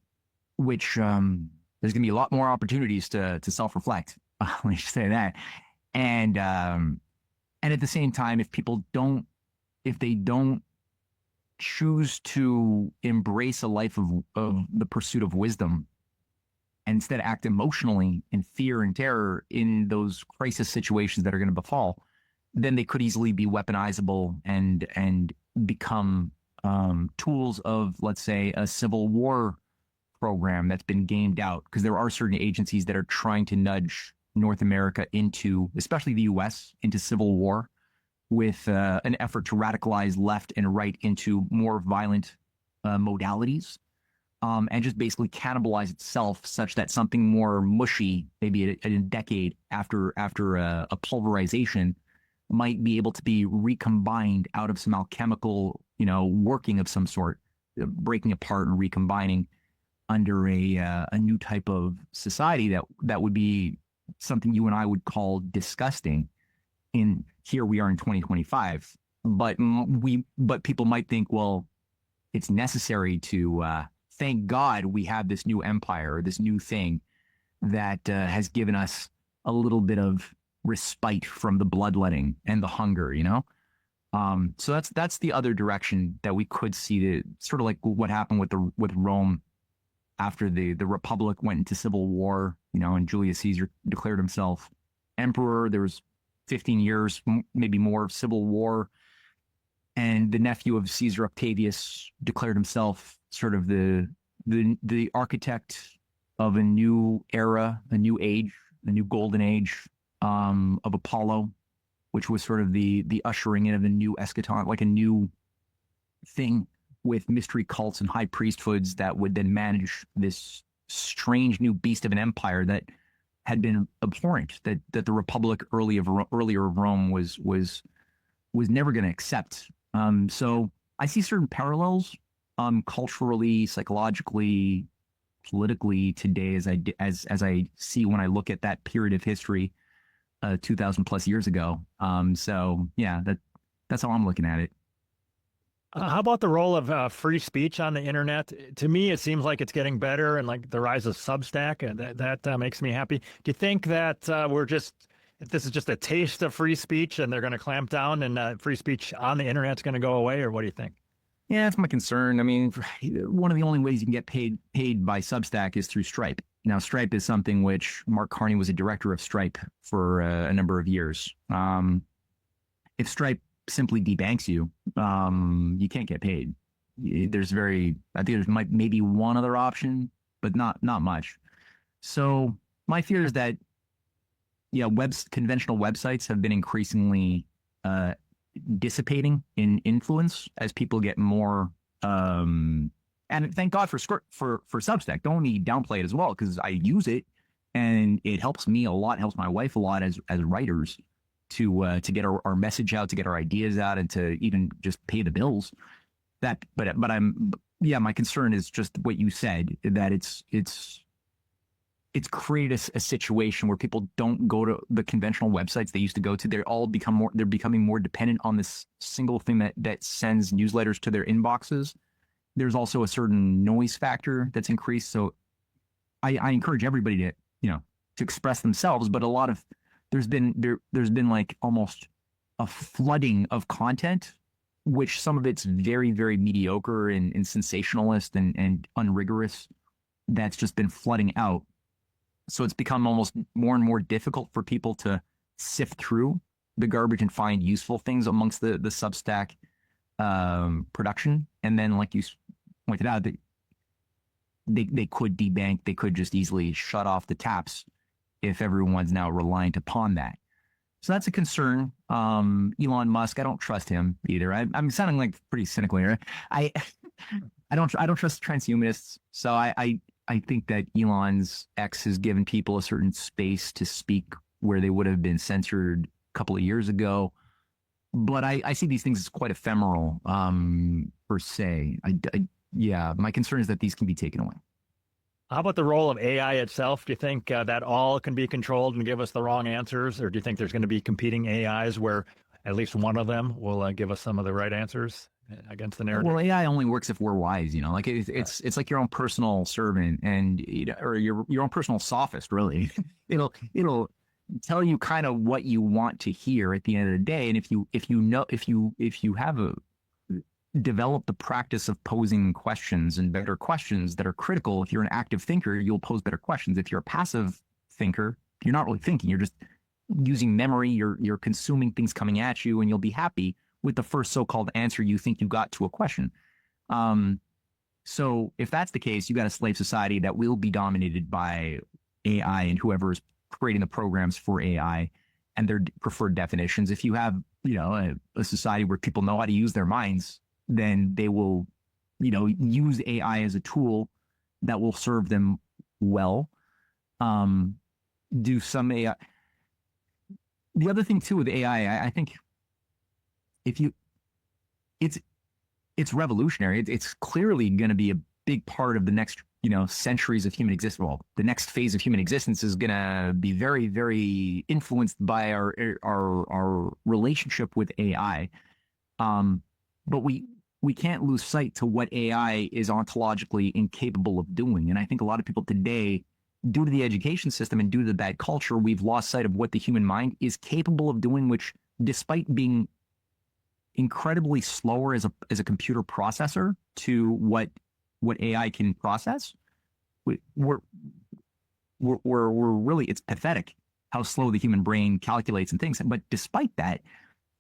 which there's going to be a lot more opportunities to self-reflect. Let me just say that, and at the same time, if they don't choose to embrace a life of the pursuit of wisdom, and instead act emotionally in fear and terror in those crisis situations that are going to befall, then they could easily be weaponizable and become tools of, let's say, a civil war program that's been gamed out. Because there are certain agencies that are trying to nudge North America into, especially the U.S., into civil war, with an effort to radicalize left and right into more violent modalities. And just basically cannibalize itself, such that something more mushy, maybe a decade after a pulverization, might be able to be recombined out of some alchemical, working of some sort, breaking apart and recombining under a new type of society that would be something you and I would call disgusting. Here we are in 2025, but people might think, well, it's necessary to. Thank God we have this new empire, this new thing that has given us a little bit of respite from the bloodletting and the hunger, So that's the other direction that we could see, sort of like what happened with Rome after the Republic went into civil war, and Julius Caesar declared himself emperor. There was 15 years, maybe more, of civil war. And the nephew of Caesar, Octavius, declared himself sort of the architect of a new era, a new age, a new golden age of Apollo, which was sort of the ushering in of a new eschaton, like a new thing with mystery cults and high priesthoods that would then manage this strange new beast of an empire that had been abhorrent, that the Republic earlier of Rome was never going to accept. So I see certain parallels, culturally, psychologically, politically today as I see when I look at that period of history, 2,000 plus years ago. So yeah, that's how I'm looking at it. How about the role of free speech on the internet? To me, it seems like it's getting better, and like the rise of Substack, and that makes me happy. Do you think that this is just a taste of free speech, and they're going to clamp down, and free speech on the internet's going to go away, or what do you think? Yeah, that's my concern. I mean, one of the only ways you can get paid by Substack is through Stripe. Now, Stripe is something which Mark Carney was a director of Stripe for a number of years. If Stripe simply debanks you, you can't get paid. I think there's maybe one other option, but not much. So my fear is that, yeah, conventional websites have been increasingly dissipating in influence as people get more. And thank God for Substack. Don't need downplay it as well, because I use it and it helps me a lot, helps my wife a lot as writers to get our message out, to get our ideas out, and to even just pay the bills. My concern is just what you said, that it's created a situation where people don't go to the conventional websites they used to go to. They're becoming more dependent on this single thing that sends newsletters to their inboxes. There's also a certain noise factor that's increased. So I encourage everybody to express themselves, but there's been like almost a flooding of content, which some of it's very, very mediocre and sensationalist and unrigorous. That's just been flooding out. So it's become almost more and more difficult for people to sift through the garbage and find useful things amongst the Substack production. And then, like you pointed out, they could debank, they could just easily shut off the taps if everyone's now reliant upon that. So that's a concern. Elon Musk, I don't trust him either. I'm sounding like pretty cynical here. I don't trust transhumanists. So I think that Elon's X has given people a certain space to speak where they would have been censored a couple of years ago. But I see these things as quite ephemeral, per se. My concern is that these can be taken away. How about the role of AI itself? Do you think that all can be controlled and give us the wrong answers, or do you think there's going to be competing AIs where at least one of them will give us some of the right answers against the narrative? Well, AI only works if we're wise, like it's like your own personal servant or your own personal sophist, really. It'll tell you kind of what you want to hear at the end of the day. And if you have develop the practice of posing questions and better questions that are critical, if you're an active thinker, you'll pose better questions. If you're a passive thinker, you're not really thinking, you're just using memory, you're consuming things coming at you, and you'll be happy with the first so-called answer you think you got to a question. So if that's the case, you got a slave society that will be dominated by AI and whoever is creating the programs for AI and their preferred definitions. If you have, a society where people know how to use their minds, then they will, use AI as a tool that will serve them well. Do some AI. The other thing too with AI, I think it's revolutionary. It's clearly going to be a big part of the next, centuries of human existence. Well, the next phase of human existence is going to be very, very influenced by our relationship with AI. But we can't lose sight to what AI is ontologically incapable of doing. And I think a lot of people today, due to the education system and due to the bad culture, we've lost sight of what the human mind is capable of doing, which, despite being incredibly slower as a computer processor to what AI can process, we're really, it's pathetic how slow the human brain calculates and things. But despite that,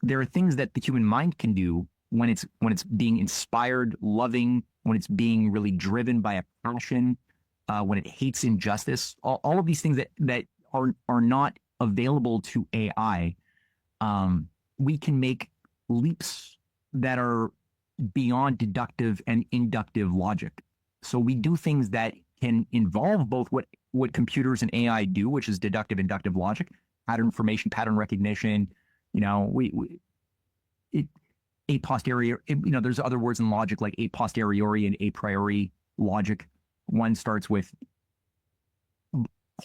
there are things that the human mind can do when it's being inspired, loving, when it's being really driven by a passion, when it hates injustice. All of these things that are not available to AI we can make leaps that are beyond deductive and inductive logic. So we do things that can involve both what computers and AI do, which is deductive, inductive logic, pattern formation, pattern recognition. A posteriori, there's other words in logic like a posteriori and a priori logic. One starts with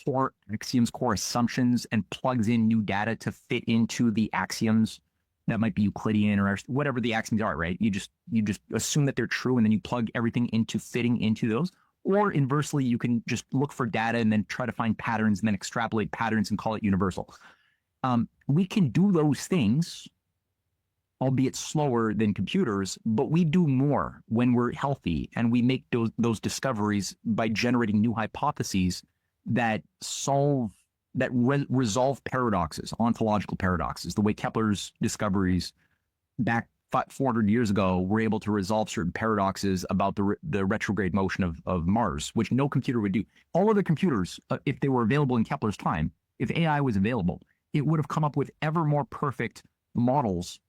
core axioms, core assumptions, and plugs in new data to fit into the axioms. That might be Euclidean or whatever the axioms are, right? You just assume that they're true, and then you plug everything into fitting into those. Or inversely, you can just look for data and then try to find patterns and then extrapolate patterns and call it universal. We can do those things, albeit slower than computers, but we do more when we're healthy, and we make those discoveries by generating new hypotheses that resolve paradoxes, ontological paradoxes. The way Kepler's discoveries back 400 years ago were able to resolve certain paradoxes about the retrograde motion of Mars, which no computer would do. All other computers, if they were available in Kepler's time, if AI was available, it would have come up with ever more perfect models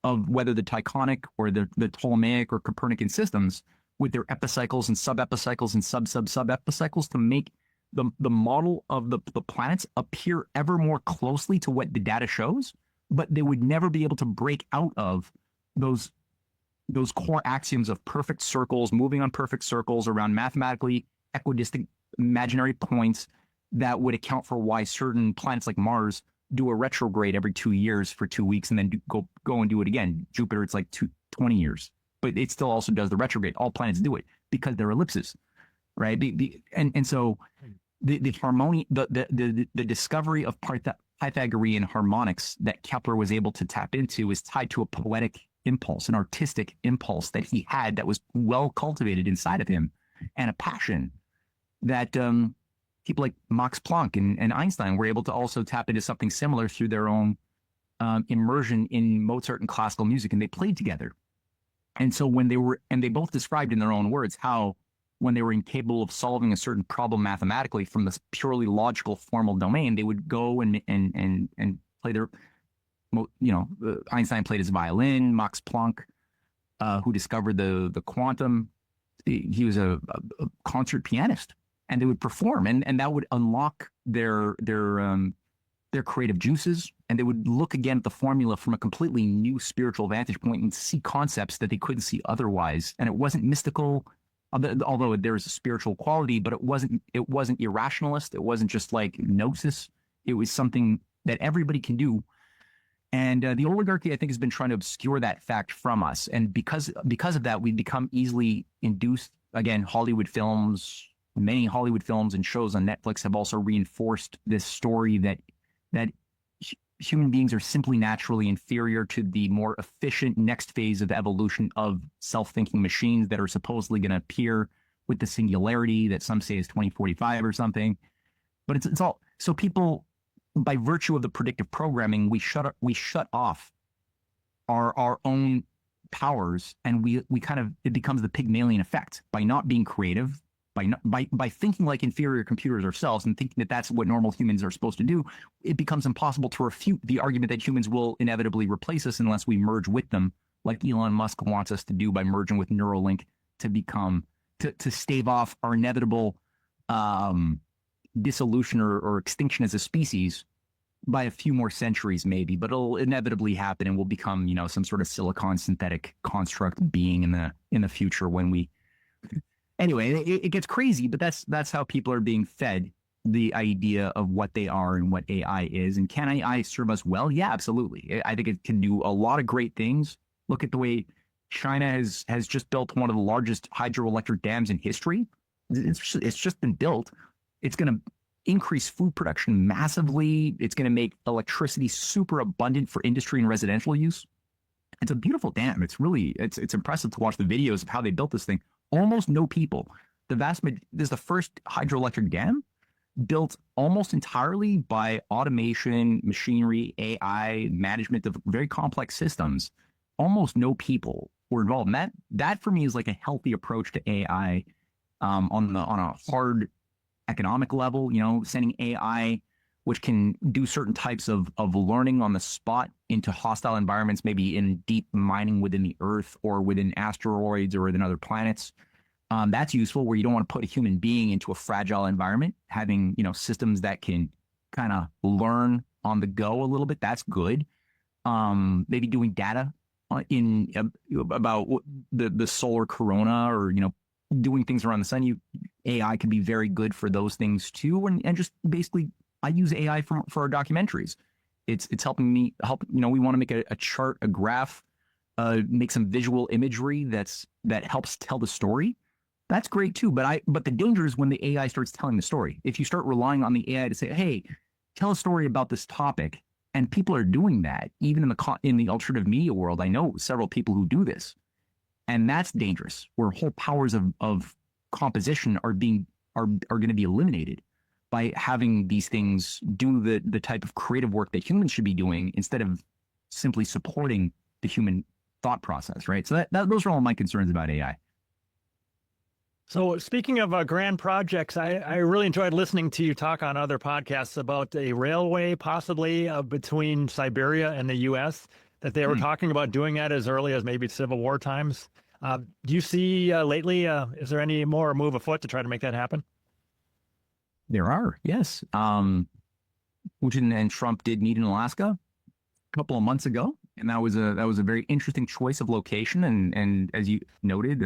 of whether the Tychonic or the Ptolemaic or Copernican systems with their epicycles and sub-epicycles and sub-epicycles to make the model of the planets appear ever more closely to what the data shows, but they would never be able to break out of those core axioms of perfect circles, moving on perfect circles around mathematically equidistant imaginary points that would account for why certain planets like Mars do a retrograde every 2 years for 2 weeks and then go and do it again. Jupiter, it's like 20 years, but it still also does the retrograde. All planets do it because they're ellipses, right? And so the harmony, the discovery of Pythagorean harmonics that Kepler was able to tap into is tied to a poetic impulse, an artistic impulse that he had that was well cultivated inside of him, and a passion that people like Max Planck and Einstein were able to also tap into something similar through their own immersion in Mozart and classical music, and they played together. And so they both described in their own words how when they were incapable of solving a certain problem mathematically from this purely logical formal domain, they would go and play their, Einstein played his violin, Max Planck, who discovered the quantum, he was a concert pianist, and they would perform, and that would unlock their creative juices, and they would look again at the formula from a completely new spiritual vantage point and see concepts that they couldn't see otherwise. And it wasn't mystical, although there was a spiritual quality, but it wasn't irrationalist. It wasn't just like gnosis. It was something that everybody can do. And the oligarchy, I think, has been trying to obscure that fact from us. And because of that, we've become easily induced. Again, many Hollywood films and shows on Netflix have also reinforced this story that human beings are simply naturally inferior to the more efficient next phase of evolution of self-thinking machines that are supposedly going to appear with the singularity that some say is 2045 or something. But it's all, so people, by virtue of the predictive programming, we shut off our own powers, and it becomes the Pygmalion effect by not being creative. By thinking like inferior computers ourselves and thinking that that's what normal humans are supposed to do, it becomes impossible to refute the argument that humans will inevitably replace us unless we merge with them, like Elon Musk wants us to do by merging with Neuralink to stave off our inevitable dissolution or extinction as a species by a few more centuries, maybe. But it'll inevitably happen, and we'll become, some sort of silicon synthetic construct being in the future when we. Anyway, it gets crazy, but that's how people are being fed the idea of what they are and what AI is. And can AI serve us well? Yeah, absolutely. I think it can do a lot of great things. Look at the way China has just built one of the largest hydroelectric dams in history. It's just been built. It's going to increase food production massively. It's going to make electricity super abundant for industry and residential use. It's a beautiful dam. It's impressive to watch the videos of how they built this thing. Almost no people. This is the first hydroelectric dam built almost entirely by automation, machinery, AI, management of very complex systems. Almost no people were involved. And that for me is like a healthy approach to AI on a hard economic level, sending AI, which can do certain types of learning on the spot into hostile environments, maybe in deep mining within the Earth or within asteroids or within other planets. That's useful, where you don't want to put a human being into a fragile environment. Having, systems that can kind of learn on the go a little bit, that's good. Maybe doing data about the solar corona, or doing things around the sun. AI can be very good for those things too, and just basically, I use AI for our documentaries. It's helping me we want to make a chart, a graph, make some visual imagery that helps tell the story. That's great too. But the danger is when the AI starts telling the story. If you start relying on the AI to say, hey, tell a story about this topic, and people are doing that, even in the alternative media world, I know several people who do this, and that's dangerous, where whole powers of composition are going to be eliminated by having these things do the type of creative work that humans should be doing, instead of simply supporting the human thought process, right? So those are all my concerns about AI. So speaking of grand projects, I really enjoyed listening to you talk on other podcasts about a railway possibly between Siberia and the U.S., that they were talking about doing that as early as maybe Civil War times. Do you see lately, is there any more move afoot to try to make that happen? There are, yes. Putin and Trump did meet in Alaska a couple of months ago, and that was a very interesting choice of location. And as you noted,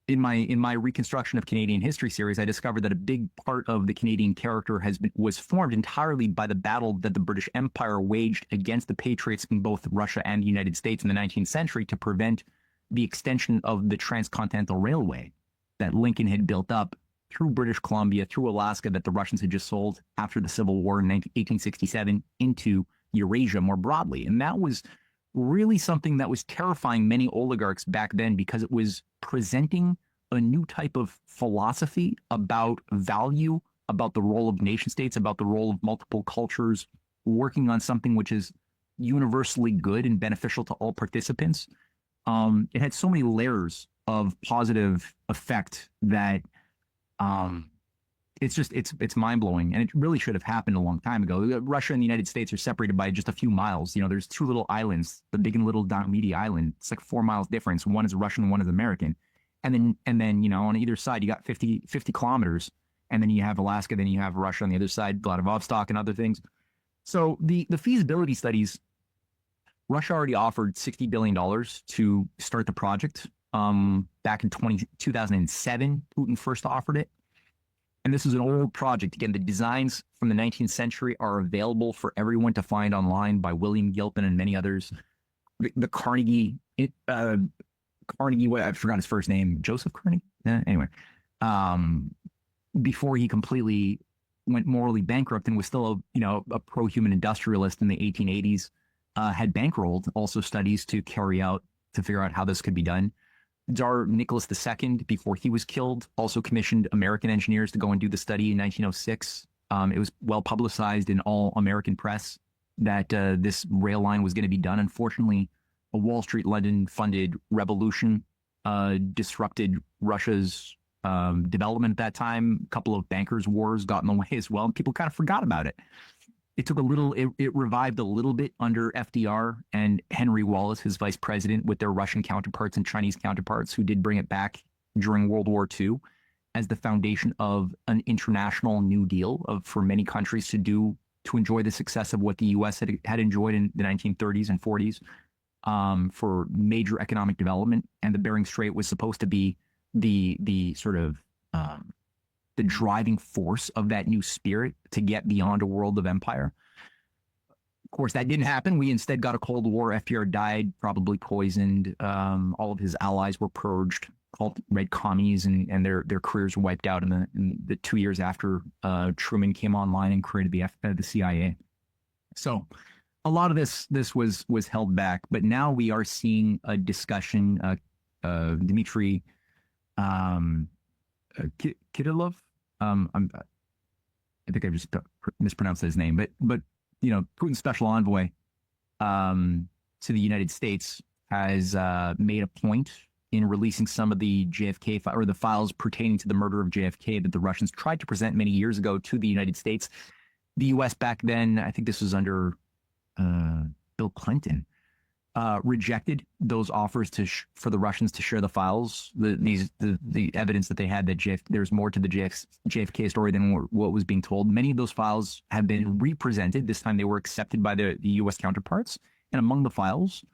in my reconstruction of Canadian history series, I discovered that a big part of the Canadian character was formed entirely by the battle that the British Empire waged against the patriots in both Russia and the United States in the 19th century to prevent the extension of the transcontinental railway that Lincoln had built up through British Columbia, through Alaska, that the Russians had just sold after the Civil War in 1867 into Eurasia more broadly. And that was really something that was terrifying many oligarchs back then, because it was presenting a new type of philosophy about value, about the role of nation states, about the role of multiple cultures, working on something which is universally good and beneficial to all participants. It had so many layers of positive effect that it's mind-blowing, and it really should have happened a long time ago. Russia and the United States are separated by just a few miles. There's two little islands, the big and little Diomedes Island. It's like 4 miles difference. One is Russian, one is American. And then on either side, you got 50 kilometers, and then you have Alaska, then you have Russia on the other side, Vladivostok and other things. So the feasibility studies, Russia already offered $60 billion to start the project. Back in 2007, Putin first offered it. And this is an old project. Again, the designs from the 19th century are available for everyone to find online by William Gilpin and many others. The Carnegie, I forgot his first name, Joseph Carnegie? Anyway, before he completely went morally bankrupt and was still a pro-human industrialist in the 1880s, had bankrolled also studies to figure out how this could be done. Tsar Nicholas II, before he was killed, also commissioned American engineers to go and do the study in 1906. It was well publicized in all American press that this rail line was going to be done. Unfortunately, a Wall Street, London-funded revolution disrupted Russia's development at that time. A couple of bankers' wars got in the way as well, and people kind of forgot about it. It revived a little bit under FDR and Henry Wallace, his vice president, with their Russian counterparts and Chinese counterparts, who did bring it back during World War II as the foundation of an international New Deal for many countries to enjoy the success of what the U.S. had enjoyed in the 1930s and 40s for major economic development. And the Bering Strait was supposed to be the sort of the driving force of that new spirit to get beyond a world of empire. Of course, that didn't happen. We instead got a Cold War. FDR died, probably poisoned. All of his allies were purged, called red commies, and their careers were wiped out in the 2 years after Truman came online and created the CIA. So a lot of this was held back, but now we are seeing a discussion. Dmitry Kirilov. I think I just mispronounced his name, but Putin's special envoy to the United States has made a point in releasing some of the JFK or the files pertaining to the murder of JFK that the Russians tried to present many years ago to the United States. The U.S. back then, I think this was under Bill Clinton rejected those offers for the Russians to share the files, the evidence that they had that there's more to the JFK story than what was being told. Many of those files have been represented. This time they were accepted by the U.S. counterparts. And among the files,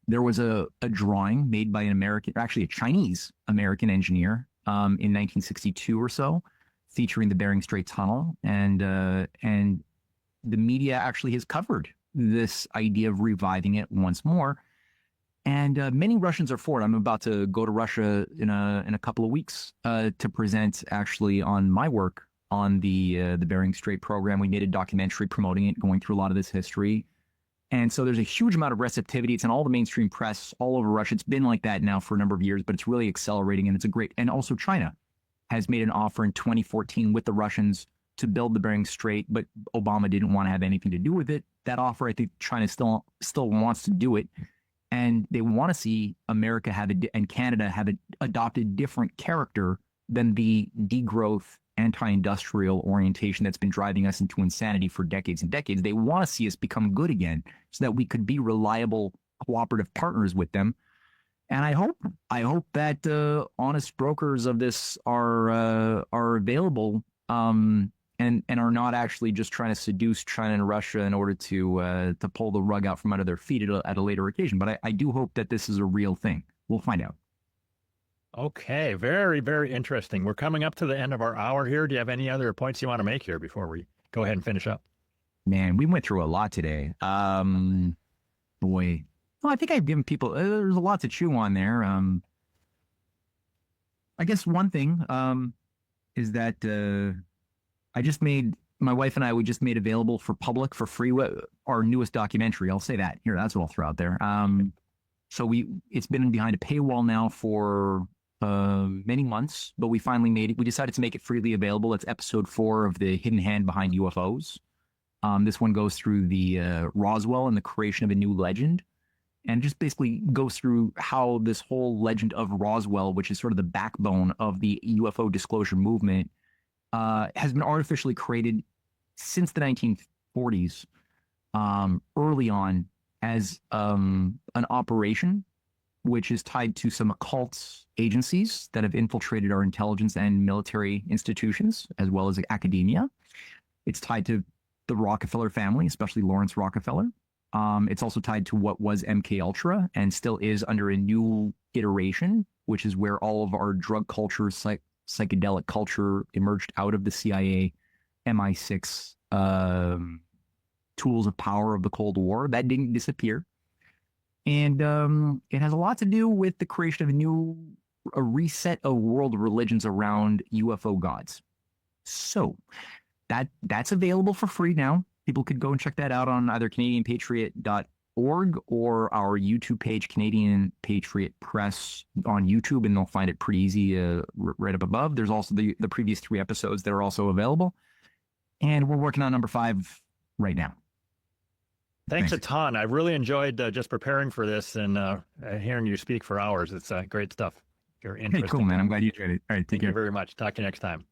there was a drawing made by a Chinese American engineer in 1962 or so, featuring the Bering Strait Tunnel, and the media actually has covered this idea of reviving it once more. And many Russians are for it. I'm about to go to Russia in a couple of weeks to present actually on my work on the Bering Strait program. We made a documentary promoting it, going through a lot of this history. And so there's a huge amount of receptivity. It's in all the mainstream press all over Russia. It's been like that now for a number of years, but it's really accelerating. And it's and also China has made an offer in 2014 with the Russians to build the Bering Strait, but Obama didn't want to have anything to do with it. That offer, I think China still wants to do it. And they want to see America and Canada have adopted different character than the degrowth, anti-industrial orientation that's been driving us into insanity for decades and decades. They want to see us become good again so that we could be reliable, cooperative partners with them. And I hope that honest brokers of this are available and are not actually just trying to seduce China and Russia in order to pull the rug out from under their feet at a later occasion. But I do hope that this is a real thing. We'll find out. Okay, very, very interesting. We're coming up to the end of our hour here. Do you have any other points you want to make here before we go ahead and finish up? Man, we went through a lot today. Boy, well, I think I've given people, there's a lot to chew on there. I guess one thing is that my wife and I, we just made available for public for free our newest documentary. I'll say that here. That's what I'll throw out there. So it's been behind a paywall now for many months, but we finally we decided to make it freely available. It's episode 4 of The Hidden Hand Behind UFOs. This one goes through the Roswell and the creation of a new legend, and just basically goes through how this whole legend of Roswell, which is sort of the backbone of the UFO disclosure movement, has been artificially created since the 1940s, early on as an operation which is tied to some occult agencies that have infiltrated our intelligence and military institutions, as well as academia. It's tied to the Rockefeller family, especially Lawrence Rockefeller. It's also tied to what was MK Ultra and still is under a new iteration, which is where all of our drug culture, psychedelic culture emerged out of the CIA, MI6 tools of power of the Cold War. That didn't disappear. And it has a lot to do with the creation of a reset of world religions around UFO gods. So that's available for free now. People could go and check that out on either CanadianPatriot.org or our YouTube page, Canadian Patriot Press on YouTube, and they'll find it pretty easy right up above. There's also the previous 3 episodes that are also available. And we're working on number 5 right now. Thanks a ton. I really enjoyed just preparing for this and hearing you speak for hours. It's great stuff. You're interesting. Hey, cool, man. I'm glad you enjoyed it. All right, take care. Thank you very much. Talk to you next time.